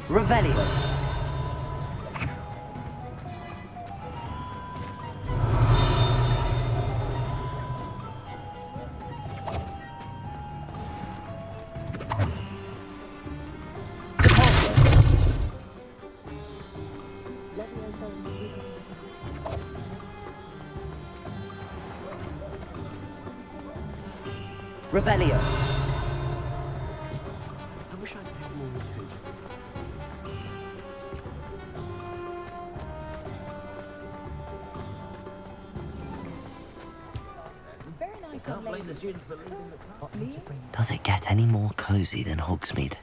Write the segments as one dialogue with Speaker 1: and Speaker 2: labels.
Speaker 1: Revelio. Revelio.
Speaker 2: I wish I'd paid more attention.
Speaker 3: Very nice.
Speaker 2: Can't blame the students for leaving the class.
Speaker 1: Does it get any more cozy than Hogsmeade?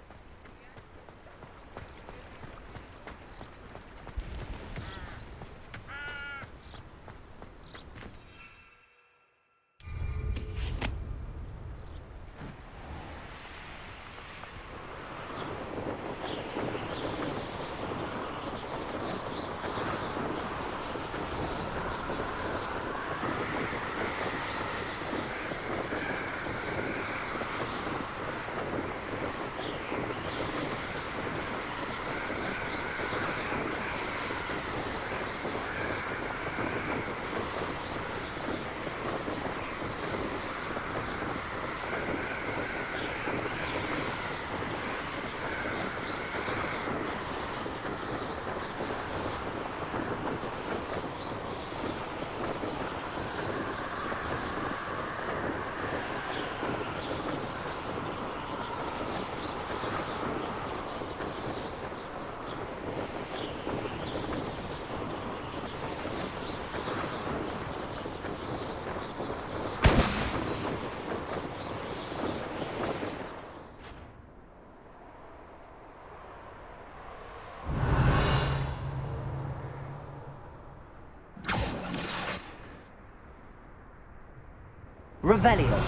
Speaker 1: Revelio.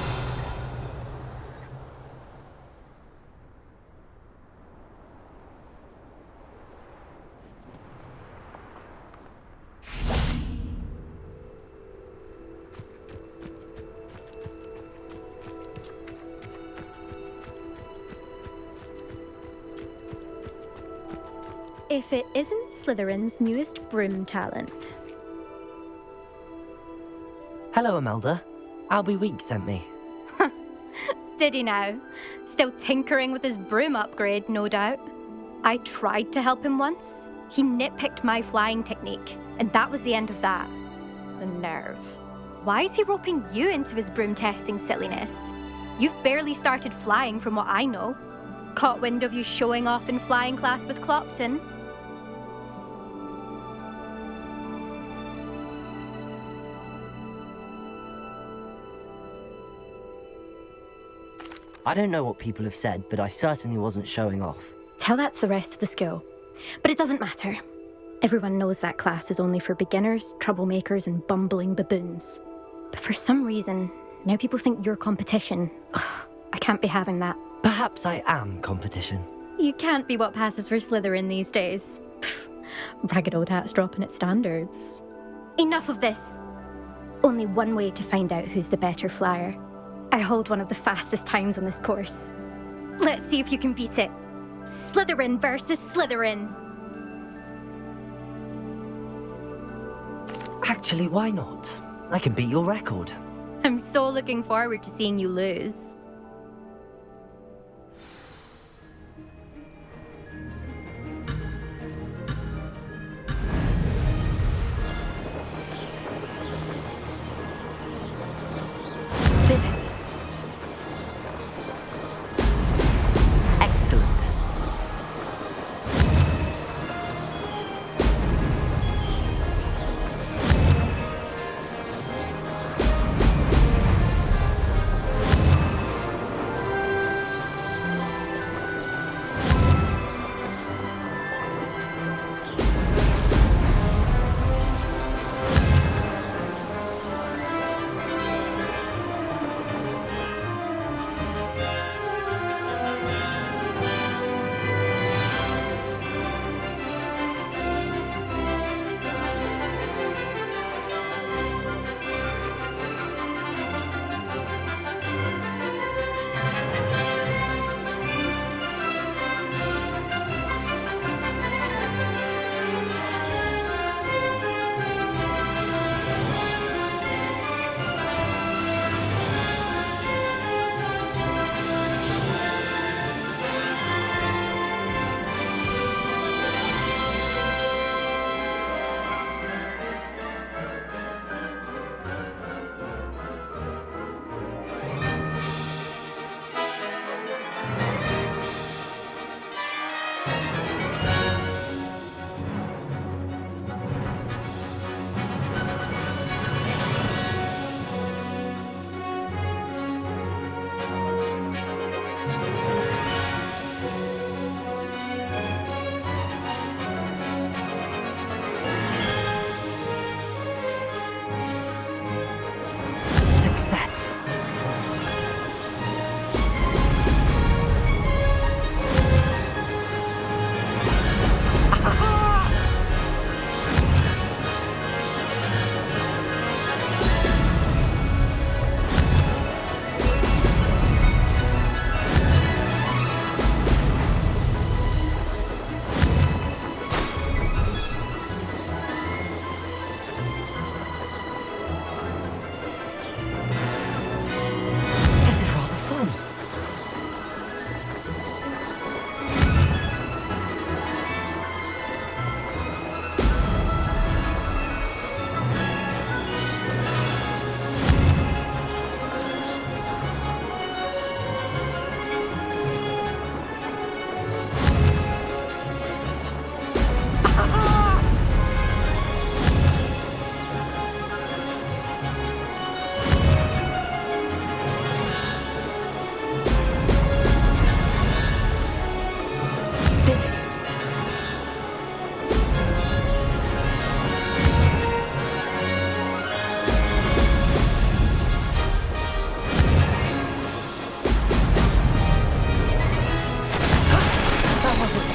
Speaker 4: If it isn't Slytherin's newest broom talent.
Speaker 1: Hello, Imelda. Albie Week sent me.
Speaker 4: Did he now? Still tinkering with his broom upgrade, no doubt. I tried to help him once. He nitpicked my flying technique, and that was the end of that. The nerve. Why is he roping you into his broom testing silliness? You've barely started flying from what I know. Caught wind of you showing off in flying class with Clopton.
Speaker 1: I don't know what people have said, but I certainly wasn't showing off.
Speaker 4: Tell that to the rest of the school. But it doesn't matter. Everyone knows that class is only for beginners, troublemakers, and bumbling baboons. But for some reason, now people think you're competition. Ugh, I can't be having that.
Speaker 1: Perhaps I am competition.
Speaker 4: You can't be what passes for Slytherin these days. Pfft, ragged old hat's dropping its standards. Enough of this. Only one way to find out who's the better flyer. I hold one of the fastest times on this course. Let's see if you can beat it. Slytherin versus Slytherin.
Speaker 1: Actually, why not? I can beat your record.
Speaker 4: I'm so looking forward to seeing you lose.
Speaker 1: Did it. Excellent.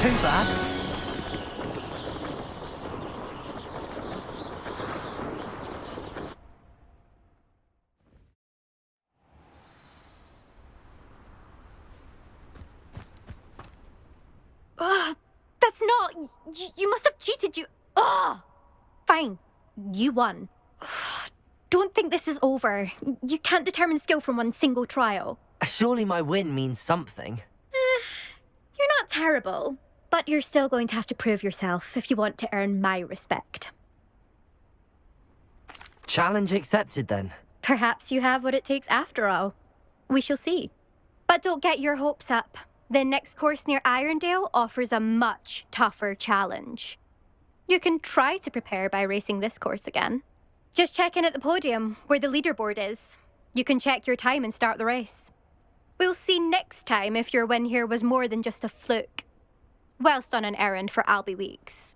Speaker 1: too bad.
Speaker 4: Ugh, that's not... You must have cheated, you... Ugh! Fine. You won. Don't think this is over. You can't determine skill from one single trial.
Speaker 1: Surely my win means something.
Speaker 4: You're not terrible, but you're still going to have to prove yourself if you want to earn my respect.
Speaker 1: Challenge accepted then.
Speaker 4: Perhaps you have what it takes after all. We shall see. But don't get your hopes up. The next course near Irondale offers a much tougher challenge. You can try to prepare by racing this course again. Just check in at the podium, where the leaderboard is. You can check your time and start the race. We'll see next time if your win here was more than just a fluke. Whilst on an errand for Albie Weeks.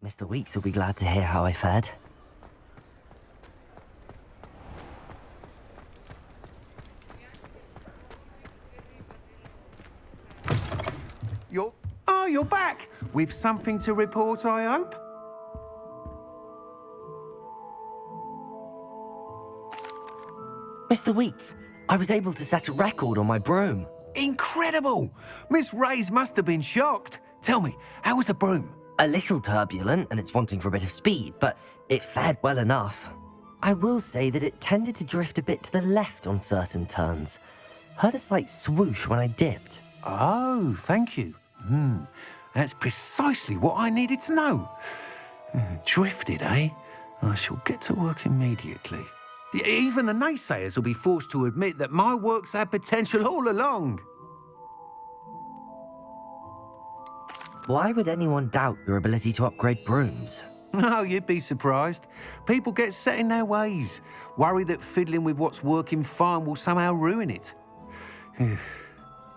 Speaker 1: Mr. Weeks will be glad to hear how I fared.
Speaker 3: You're back! With something to report, I hope?
Speaker 1: Mr. Weeks, I was able to set a record on my broom.
Speaker 3: Incredible! Miss Reyes must have been shocked. Tell me, how was the broom?
Speaker 1: A little turbulent, and it's wanting for a bit of speed, but it fared well enough. I will say that it tended to drift a bit to the left on certain turns. Heard a slight swoosh when I dipped.
Speaker 3: Oh, thank you. That's precisely what I needed to know. Drifted, eh? I shall get to work immediately. Even the naysayers will be forced to admit that my work's had potential all along.
Speaker 1: Why would anyone doubt your ability to upgrade brooms?
Speaker 3: Oh, you'd be surprised. People get set in their ways, worry that fiddling with what's working fine will somehow ruin it.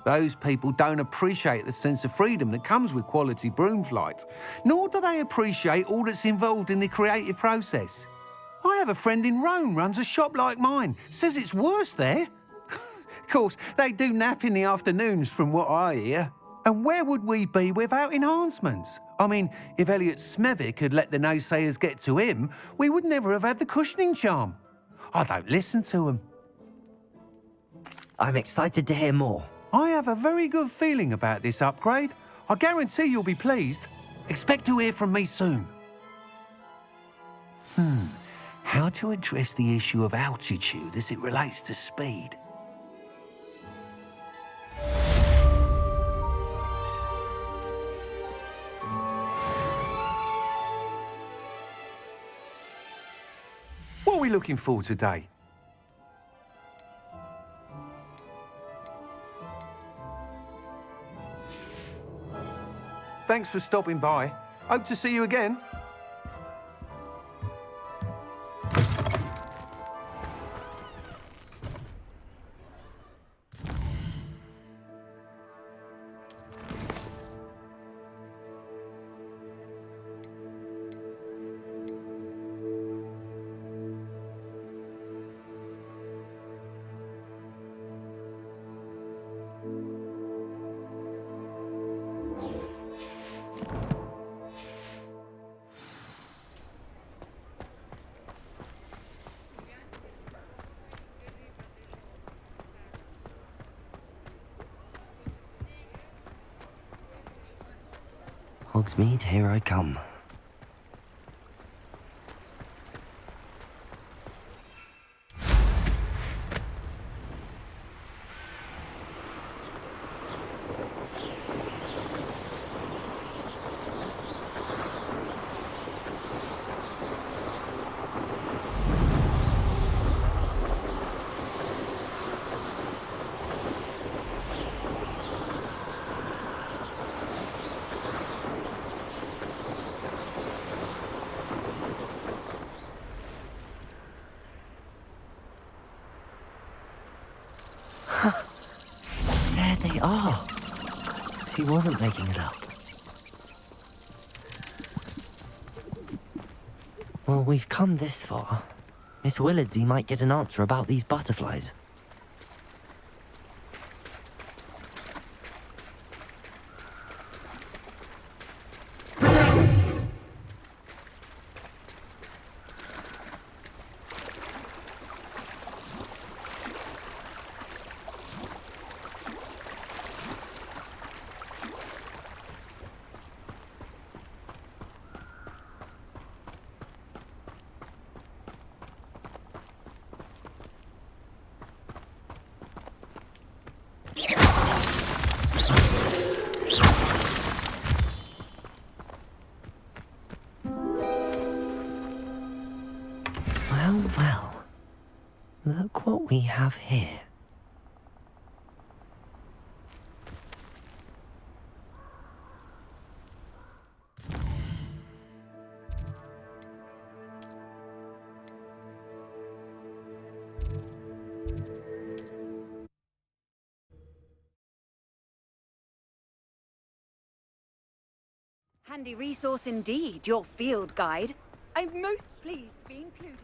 Speaker 3: Those people don't appreciate the sense of freedom that comes with quality broom flight, nor do they appreciate all that's involved in the creative process. I have a friend in Rome runs a shop like mine, says it's worse there. Of course, they do nap in the afternoons from what I hear. And where would we be without enhancements? I mean, if Elliot Smethwick had let the naysayers get to him, we would never have had the cushioning charm. I don't listen to them.
Speaker 1: I'm excited to hear more.
Speaker 3: I have a very good feeling about this upgrade. I guarantee you'll be pleased. Expect to hear from me soon. How to address the issue of altitude as it relates to speed? What are we looking for today? Thanks for stopping by. Hope to see you again.
Speaker 1: Hogsmeade, here I come. There they are. She wasn't making it up. Well, we've come this far. Miss Willardsey might get an answer about these butterflies. Well, well. Look what we have here.
Speaker 5: Handy resource indeed, your field guide. I'm most pleased to be included.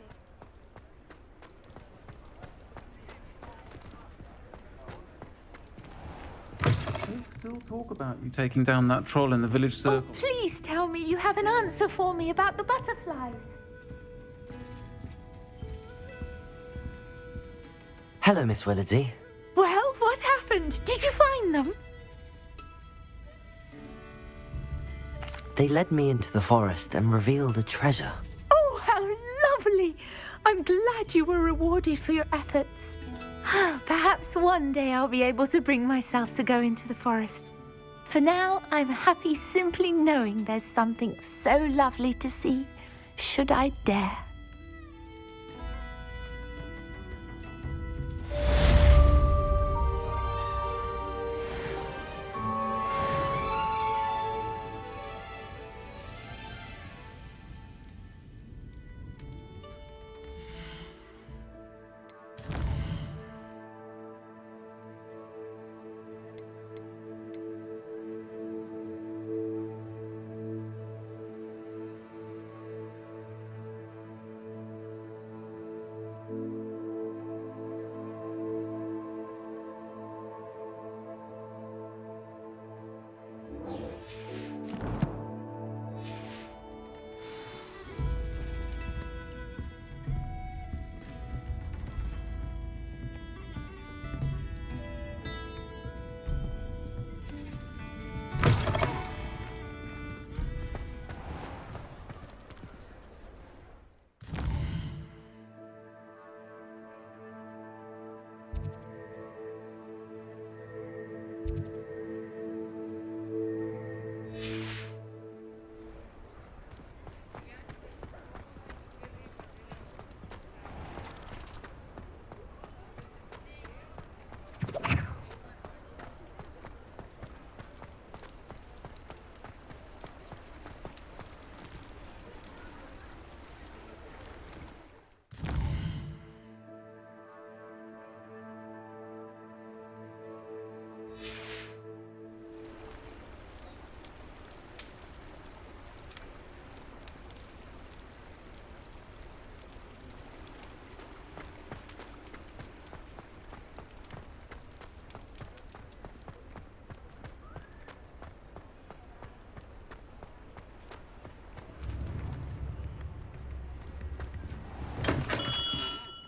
Speaker 6: Still talk about you taking down that troll in the village circle.
Speaker 7: Oh, please tell me you have an answer for me about the butterflies.
Speaker 1: Hello, Miss Willardsey.
Speaker 7: Well, what happened? Did you find them?
Speaker 1: They led me into the forest and revealed a treasure.
Speaker 7: Oh, how lovely! I'm glad you were rewarded for your efforts. Perhaps one day I'll be able to bring myself to go into the forest. For now, I'm happy simply knowing there's something so lovely to see, should I dare.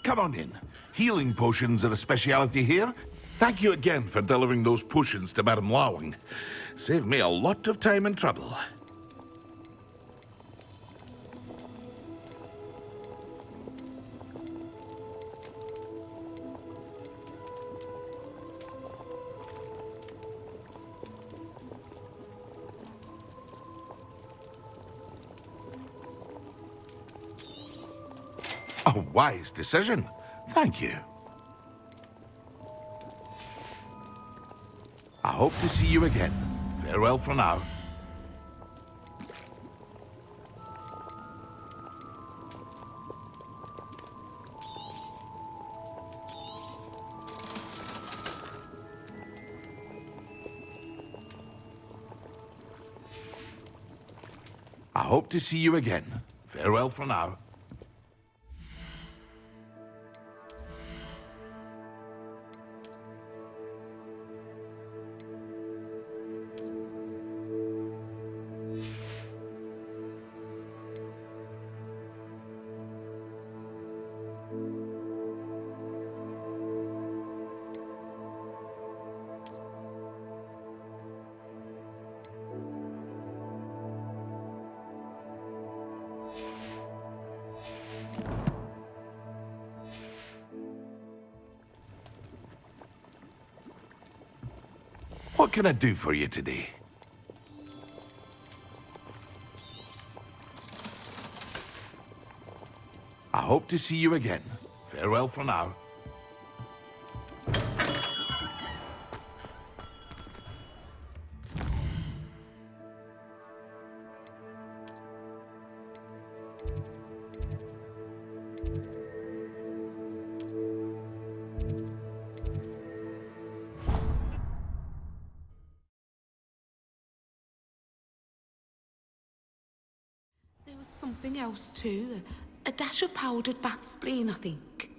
Speaker 8: Come on in. Healing potions are a speciality here. Thank you again for delivering those potions to Madame Lawing. Saved me a lot of time and trouble. A wise decision. Thank you. I hope to see you again. Farewell for now. I hope to see you again. Farewell for now. What can I do for you today? I hope to see you again. Farewell for now.
Speaker 9: There was something else too. A dash of powdered bat spleen, I think.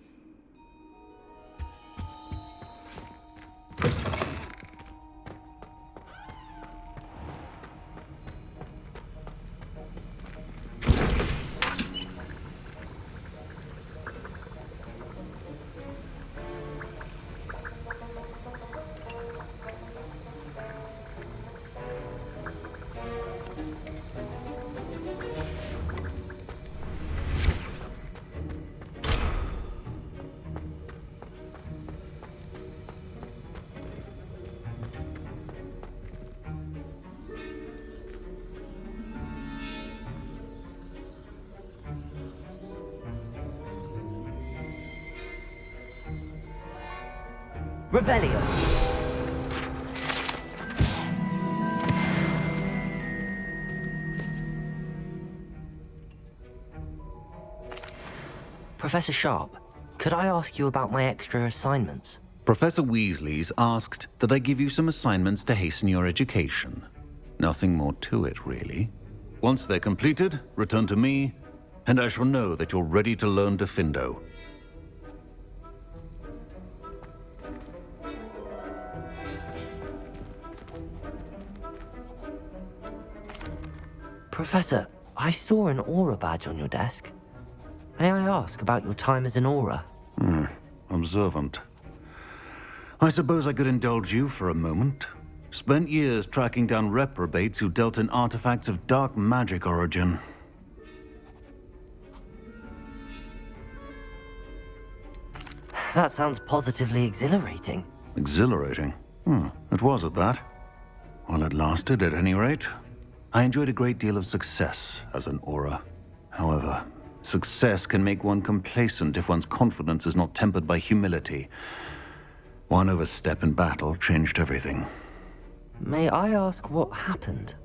Speaker 1: Revelio. Professor Sharp, could I ask you about my extra assignments?
Speaker 10: Professor Weasley's asked that I give you some assignments to hasten your education. Nothing more to it, really. Once they're completed, return to me, and I shall know that you're ready to learn Diffindo.
Speaker 1: Professor, I saw an aura badge on your desk. May I ask about your time as an aura?
Speaker 10: Observant. I suppose I could indulge you for a moment. Spent years tracking down reprobates who dealt in artifacts of dark magic origin.
Speaker 1: That sounds positively exhilarating.
Speaker 10: Exhilarating? It was at that. While it lasted, at any rate. I enjoyed a great deal of success as an aura. However, success can make one complacent if one's confidence is not tempered by humility. One overstep in battle changed everything.
Speaker 1: May I ask what happened?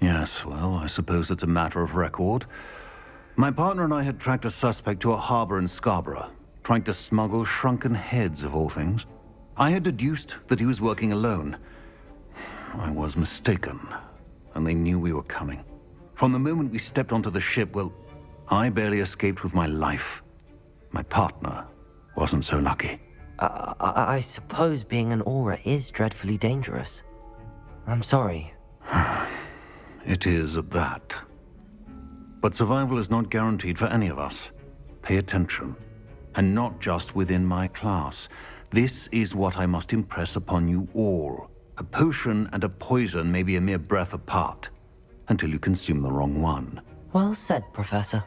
Speaker 10: Yes, well, I suppose it's a matter of record. My partner and I had tracked a suspect to a harbor in Scarborough, trying to smuggle shrunken heads of all things. I had deduced that he was working alone. I was mistaken, and they knew we were coming. From the moment we stepped onto the ship, well, I barely escaped with my life. My partner wasn't so lucky.
Speaker 1: I suppose being an aura is dreadfully dangerous. I'm sorry.
Speaker 10: It is at that. But survival is not guaranteed for any of us. Pay attention. And not just within my class. This is what I must impress upon you all. A potion and a poison may be a mere breath apart, until you consume the wrong one.
Speaker 1: Well said, Professor.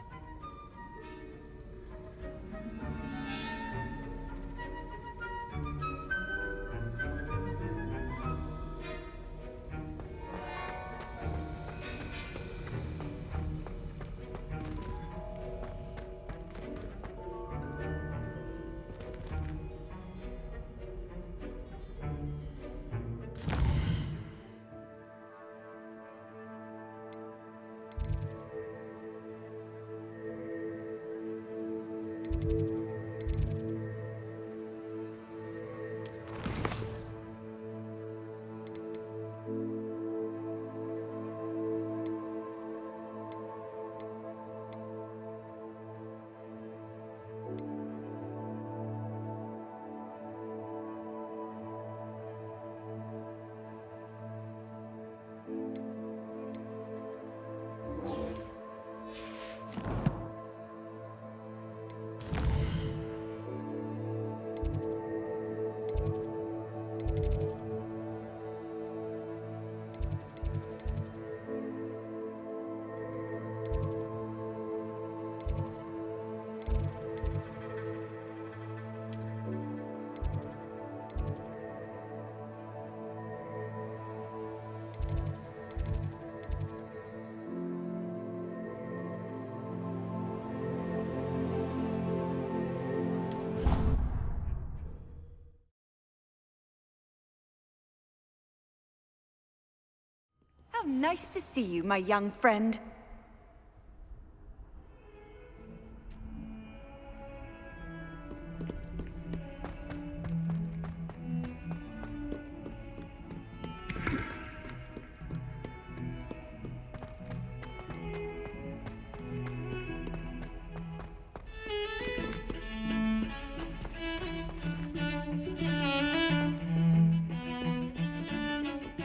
Speaker 5: How nice to see you, my young friend.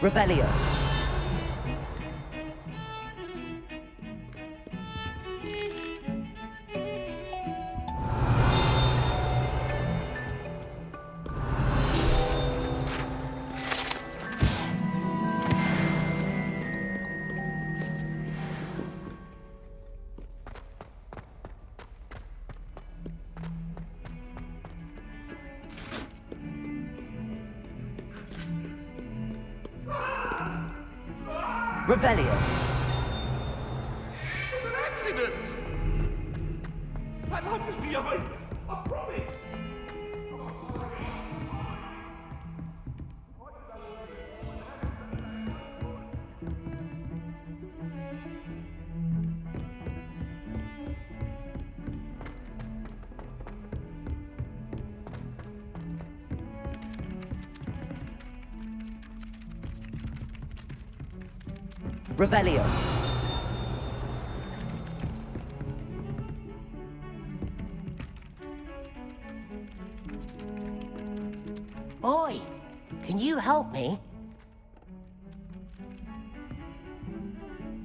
Speaker 1: Revelio. Revelio.
Speaker 8: It was an accident! My life is behind, I promise! I'm sorry.
Speaker 1: Revelio.
Speaker 11: Oi, can you help me?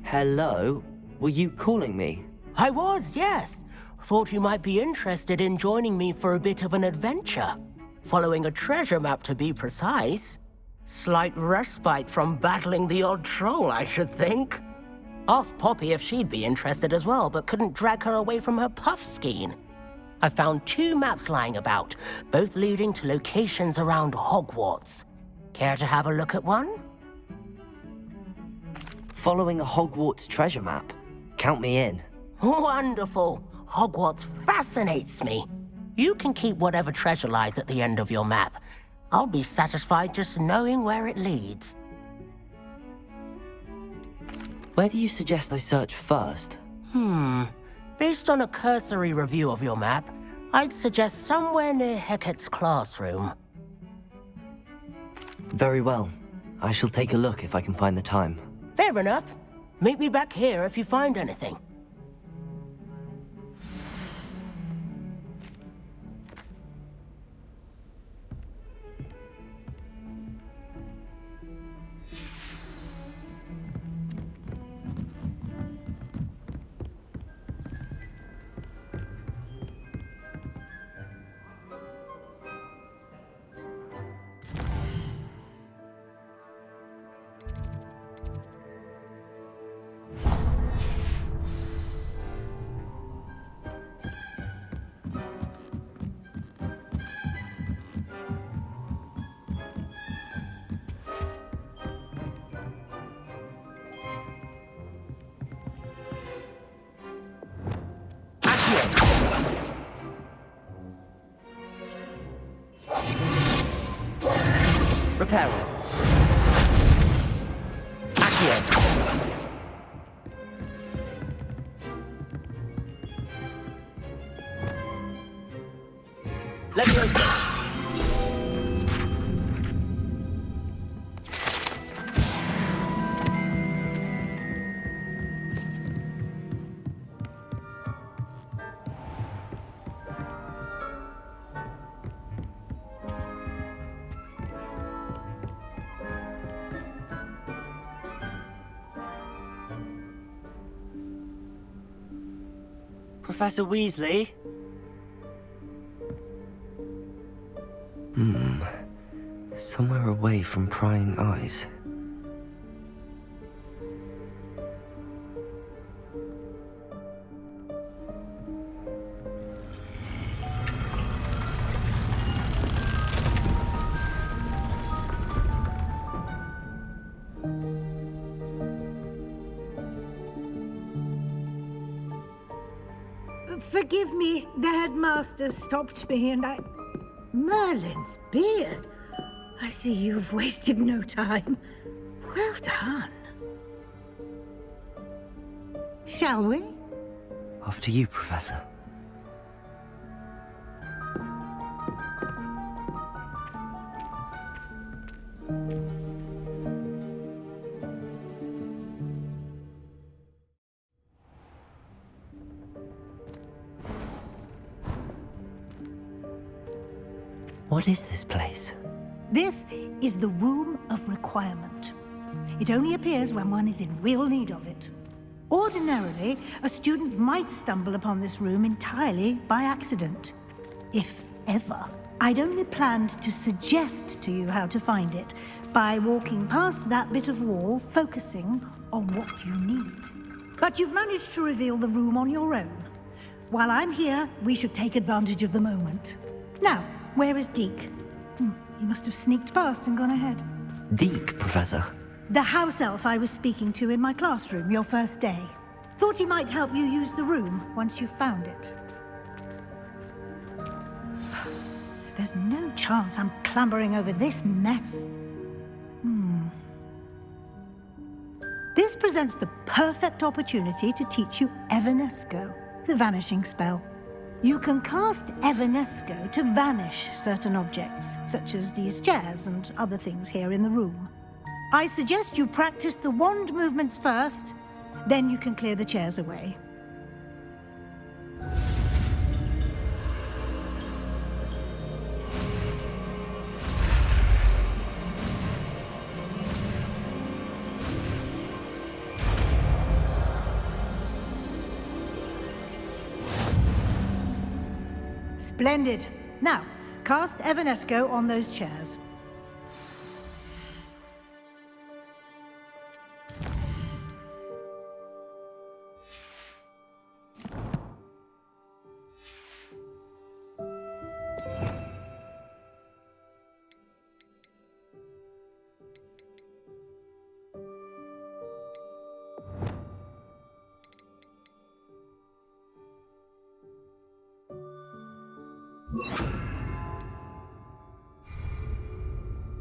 Speaker 1: Hello? Were you calling me?
Speaker 11: I was, yes. Thought you might be interested in joining me for a bit of an adventure. Following a treasure map, to be precise. Slight respite from battling the odd troll, I should think. Asked Poppy if she'd be interested as well, but couldn't drag her away from her puff skein. I found 2 maps lying about, both leading to locations around Hogwarts. Care to have a look at one?
Speaker 1: Following a Hogwarts treasure map. Count me in.
Speaker 11: Wonderful. Hogwarts fascinates me. You can keep whatever treasure lies at the end of your map. I'll be satisfied just knowing where it leads.
Speaker 1: Where do you suggest I search first?
Speaker 11: Based on a cursory review of your map, I'd suggest somewhere near Hecat's classroom.
Speaker 1: Very well. I shall take a look if I can find the time.
Speaker 11: Fair enough. Meet me back here if you find anything.
Speaker 1: Reparo. Accio. Leviosa. Professor Weasley? Somewhere away from prying eyes.
Speaker 12: Forgive me, the headmaster stopped me and I... Merlin's beard. I see you've wasted no time. Well done. Shall we?
Speaker 1: After you, Professor. What is this place?
Speaker 12: This is the Room of Requirement. It only appears when one is in real need of it. Ordinarily, a student might stumble upon this room entirely by accident. If ever. I'd only planned to suggest to you how to find it by walking past that bit of wall, focusing on what you need. But you've managed to reveal the room on your own. While I'm here, we should take advantage of the moment. Now, where is Deke? He must have sneaked past and gone ahead.
Speaker 1: Deke, Professor.
Speaker 12: The house elf I was speaking to in my classroom your first day. Thought he might help you use the room once you found it. There's no chance I'm clambering over this mess. This presents the perfect opportunity to teach you Evanesco, the vanishing spell. You can cast Evanesco to vanish certain objects, such as these chairs and other things here in the room. I suggest you practice the wand movements first, then you can clear the chairs away. Splendid. Now, cast Evanesco on those chairs.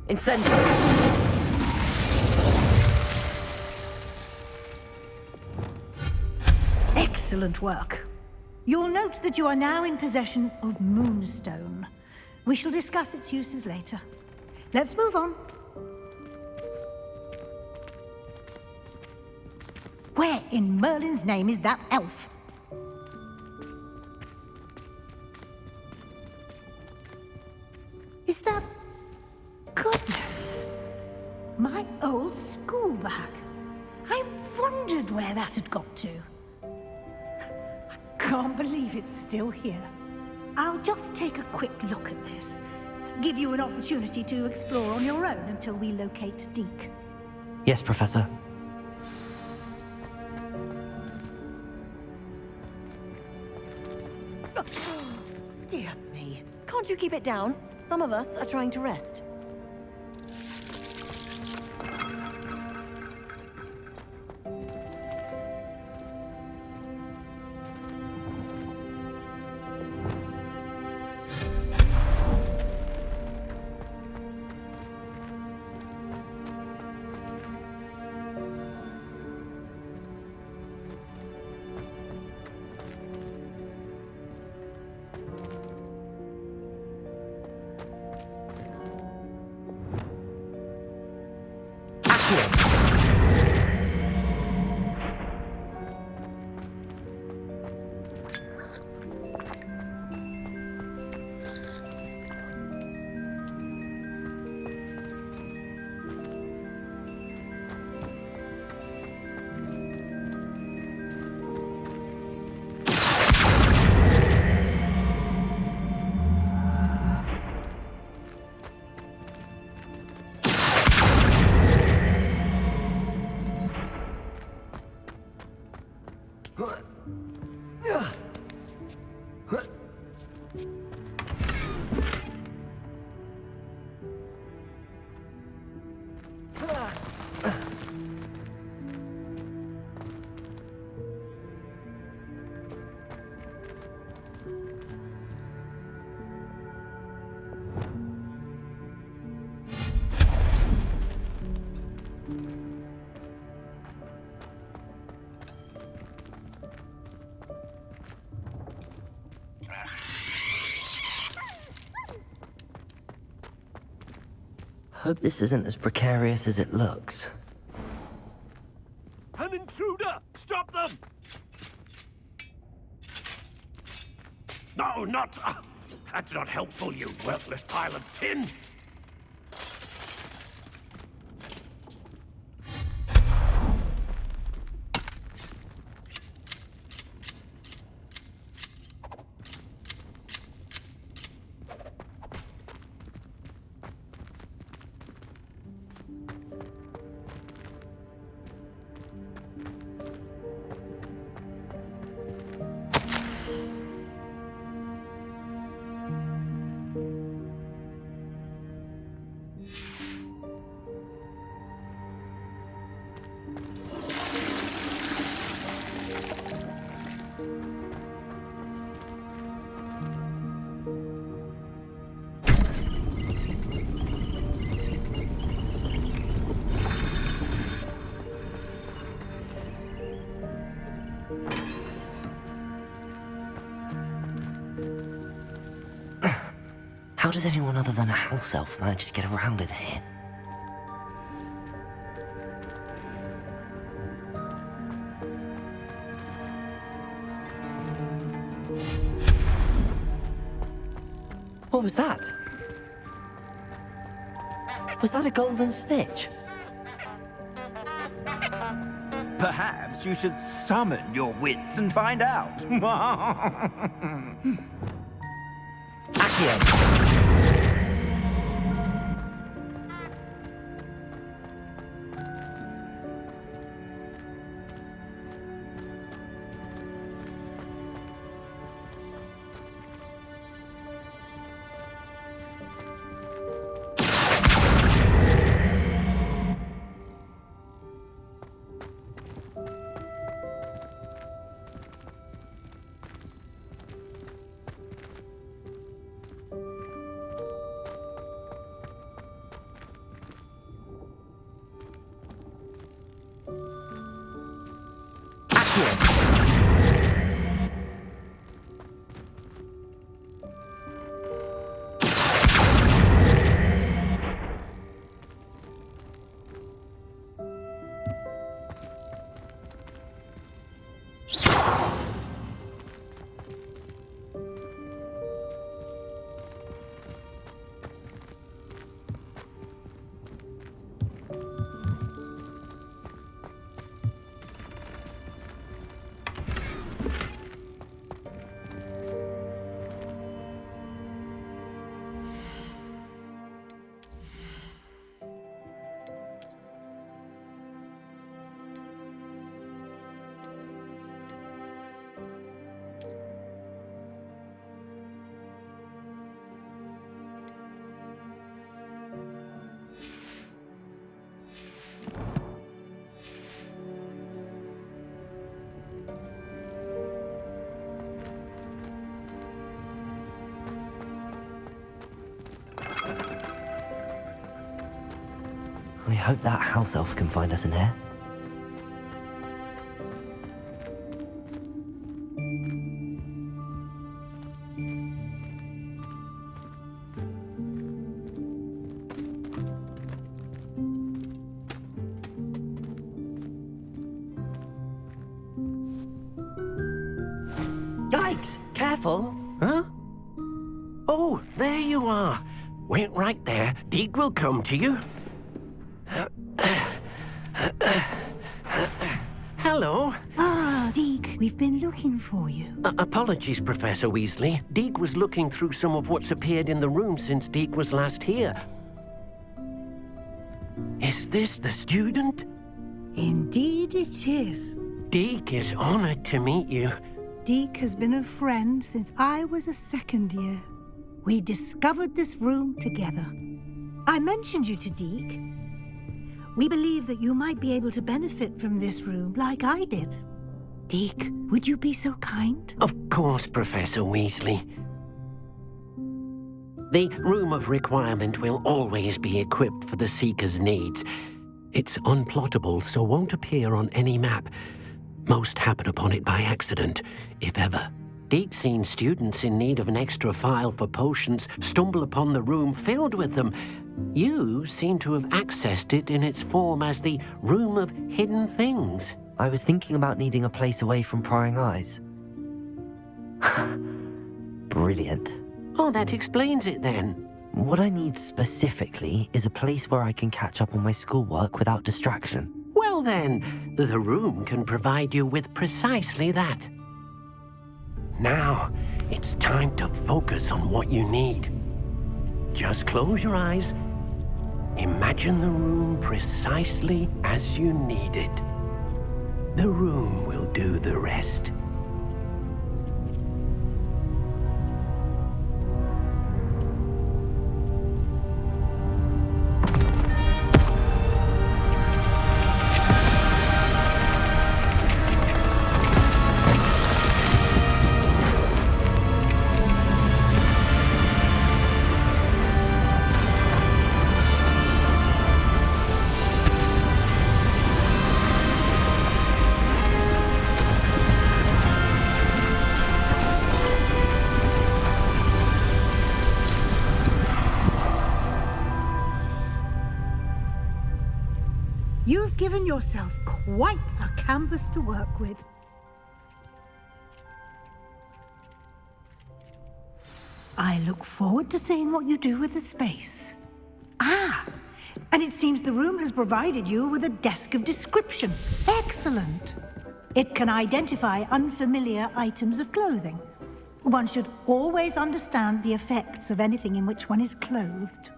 Speaker 1: Incendio!
Speaker 12: Excellent work. You'll note that you are now in possession of Moonstone. We shall discuss its uses later. Let's move on. Where in Merlin's name is that elf? Is that... Goodness! My old school bag. I wondered where that had got to. I can't believe it's still here. I'll just take a quick look at this. Give you an opportunity to explore on your own until we locate Deke.
Speaker 1: Yes, Professor.
Speaker 13: Dear me. Can't you keep it down? Some of us are trying to rest.
Speaker 1: Hope this isn't as precarious as it looks.
Speaker 2: An intruder! Stop them! No, not... that's not helpful, you worthless pile of tin!
Speaker 1: How does anyone other than a house elf manage to get around in here? What was that? Was that a golden snitch?
Speaker 14: Perhaps you should summon your wits and find out.
Speaker 1: Accio! I hope that house elf can find us in here.
Speaker 2: Yikes! Careful! Huh? Oh, there you are. Wait right there. Deek will come to you. Hello.
Speaker 12: Ah, Deek, we've been looking for you.
Speaker 2: Apologies, Professor Weasley. Deek was looking through some of what's appeared in the room since Deek was last here. Is this the student?
Speaker 12: Indeed it is.
Speaker 2: Deek is honored to meet you.
Speaker 12: Deek has been a friend since I was a second year. We discovered this room together. I mentioned you to Deek. We believe that you might be able to benefit from this room like I did. Deek, would you be so kind?
Speaker 2: Of course, Professor Weasley. The Room of Requirement will always be equipped for the Seeker's needs. It's unplottable, so won't appear on any map. Most happen upon it by accident, if ever. Deek's seen students in need of an extra file for potions stumble upon the room filled with them, You seem to have accessed it in its form as the Room of Hidden Things.
Speaker 1: I was thinking about needing a place away from prying eyes. Brilliant.
Speaker 2: Oh, that explains it then.
Speaker 1: What I need specifically is a place where I can catch up on my schoolwork without distraction.
Speaker 2: Well then, the room can provide you with precisely that. Now, it's time to focus on what you need. Just close your eyes. Imagine the room precisely as you need it. The room will do the rest.
Speaker 12: You've given yourself quite a canvas to work with. I look forward to seeing what you do with the space. Ah, and it seems the room has provided you with a desk of description. Excellent. It can identify unfamiliar items of clothing. One should always understand the effects of anything in which one is clothed.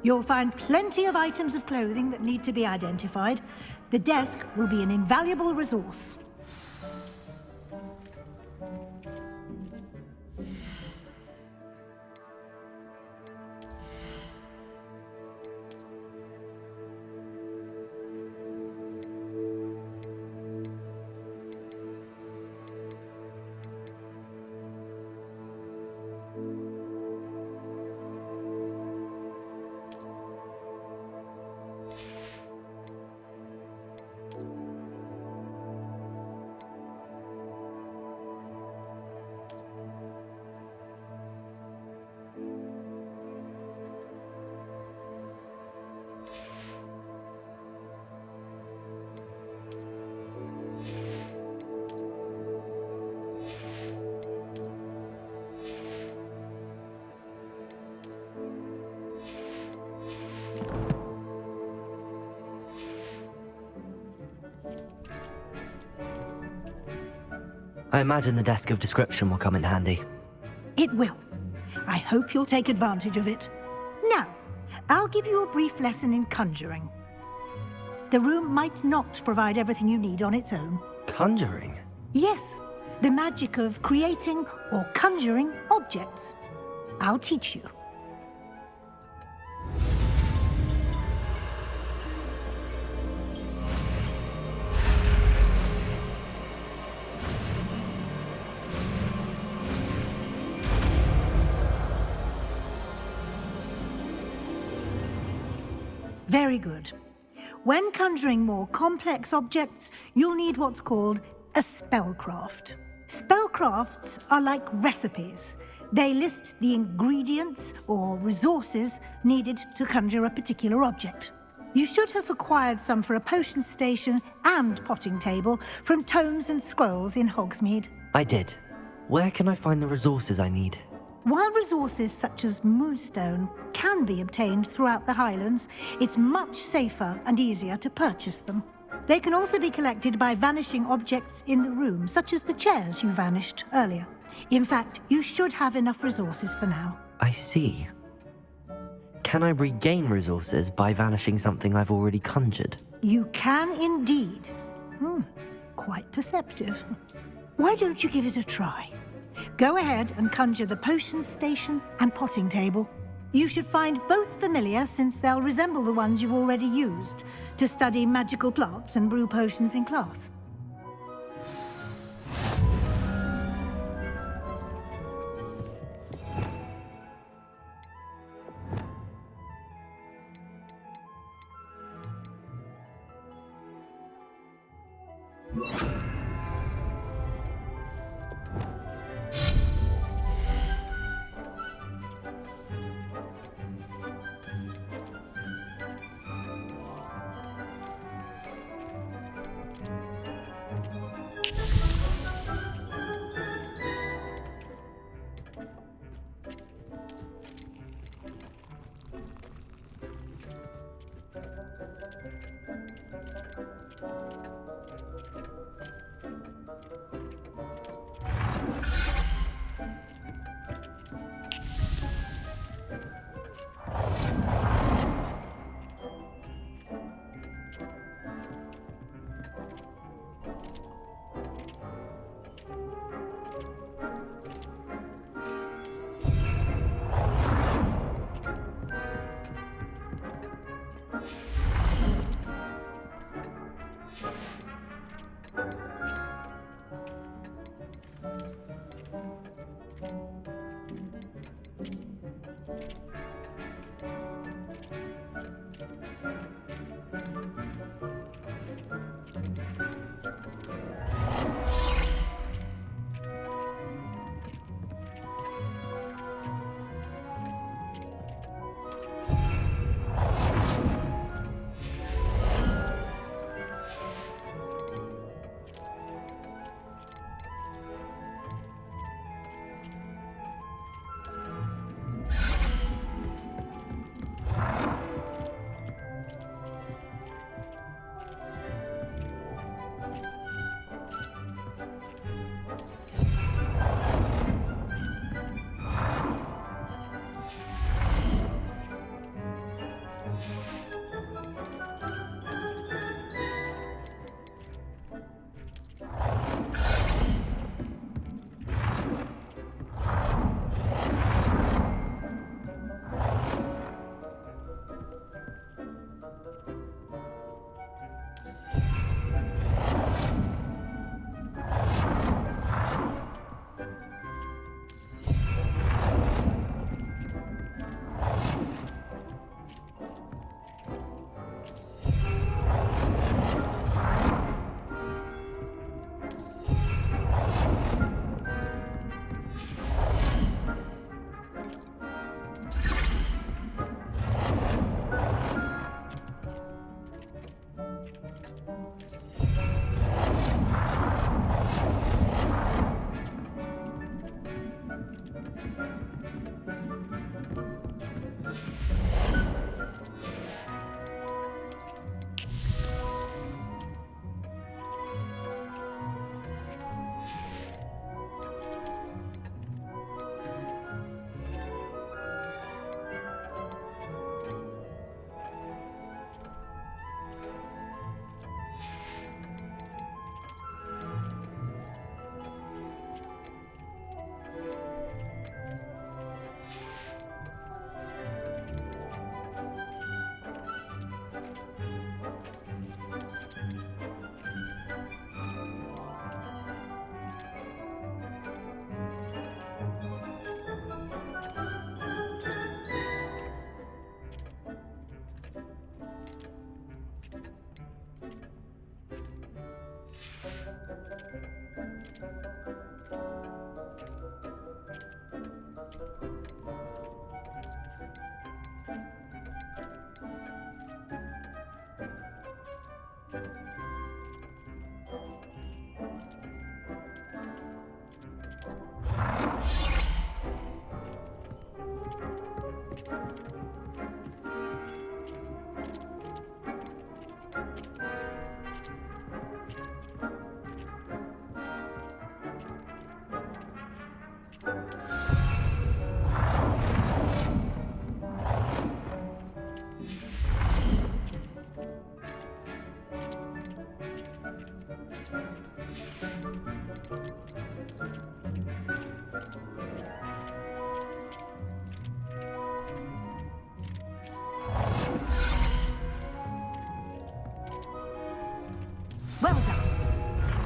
Speaker 12: You'll find plenty of items of clothing that need to be identified. The desk will be an invaluable resource.
Speaker 1: I imagine the desk of description will come in handy.
Speaker 12: It will. I hope you'll take advantage of it. Now, I'll give you a brief lesson in conjuring. The room might not provide everything you need on its own.
Speaker 1: Conjuring?
Speaker 12: Yes, the magic of creating or conjuring objects. I'll teach you. Very good. When conjuring more complex objects, you'll need what's called a spellcraft. Spellcrafts are like recipes. They list the ingredients or resources needed to conjure a particular object. You should have acquired some for a potion station and potting table from tomes and scrolls in Hogsmeade.
Speaker 1: I did. Where can I find the resources I need?
Speaker 12: While resources such as moonstone can be obtained throughout the Highlands, it's much safer and easier to purchase them. They can also be collected by vanishing objects in the room, such as the chairs you vanished earlier. In fact, you should have enough resources for now.
Speaker 1: I see. Can I regain resources by vanishing something I've already conjured?
Speaker 12: You can indeed. Quite perceptive. Why don't you give it a try? Go ahead and conjure the potion station and potting table. You should find both familiar, since they'll resemble the ones you've already used to study magical plants and brew potions in class.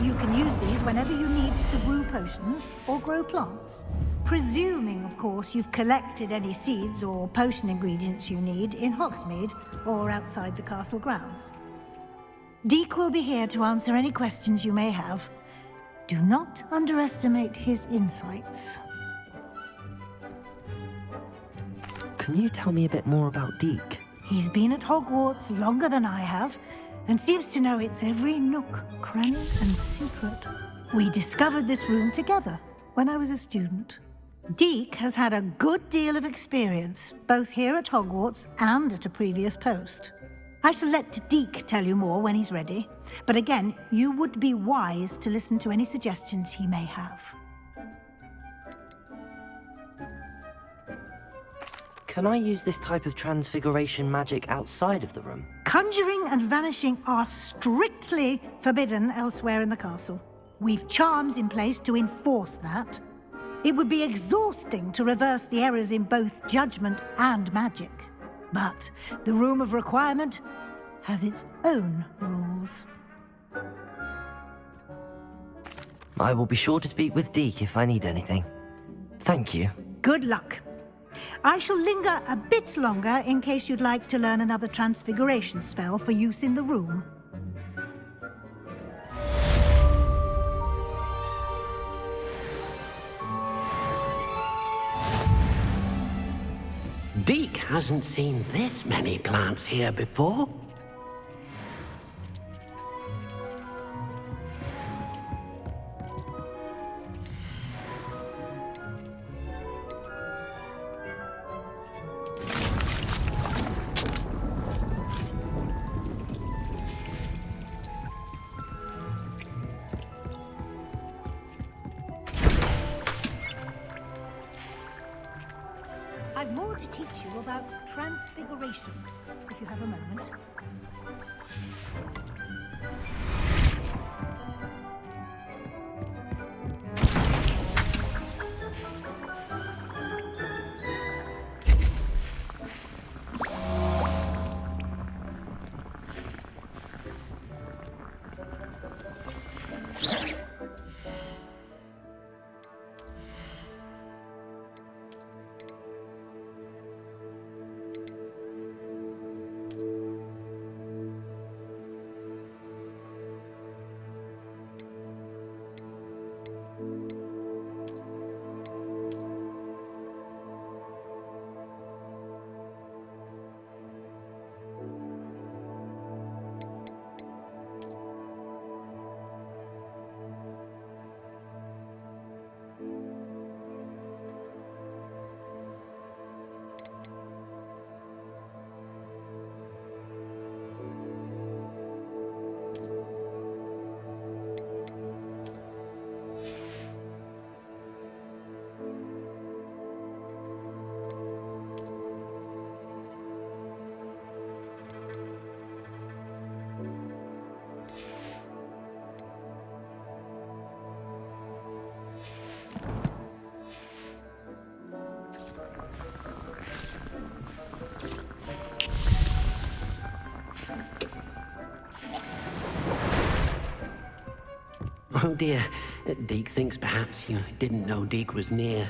Speaker 12: You can use these whenever you need to brew potions or grow plants. Presuming, of course, you've collected any seeds or potion ingredients you need in Hogsmeade or outside the castle grounds. Deek will be here to answer any questions you may have. Do not underestimate his insights.
Speaker 1: Can you tell me a bit more about Deek?
Speaker 12: He's been at Hogwarts longer than I have, and seems to know its every nook, cranny, and secret. We discovered this room together when I was a student. Deek has had a good deal of experience, both here at Hogwarts and at a previous post. I shall let Deek tell you more when he's ready, but again, you would be wise to listen to any suggestions he may have.
Speaker 1: Can I use this type of transfiguration magic outside of the room?
Speaker 12: Conjuring and vanishing are strictly forbidden elsewhere in the castle. We've charms in place to enforce that. It would be exhausting to reverse the errors in both judgment and magic. But the Room of Requirement has its own rules.
Speaker 1: I will be sure to speak with Deek if I need anything. Thank you.
Speaker 12: Good luck. I shall linger a bit longer in case you'd like to learn another transfiguration spell for use in the room.
Speaker 2: Deek hasn't seen this many plants here before.
Speaker 12: I've more to teach you about transfiguration, if you have a moment.
Speaker 2: Oh dear, Deek thinks perhaps you didn't know Deek was near.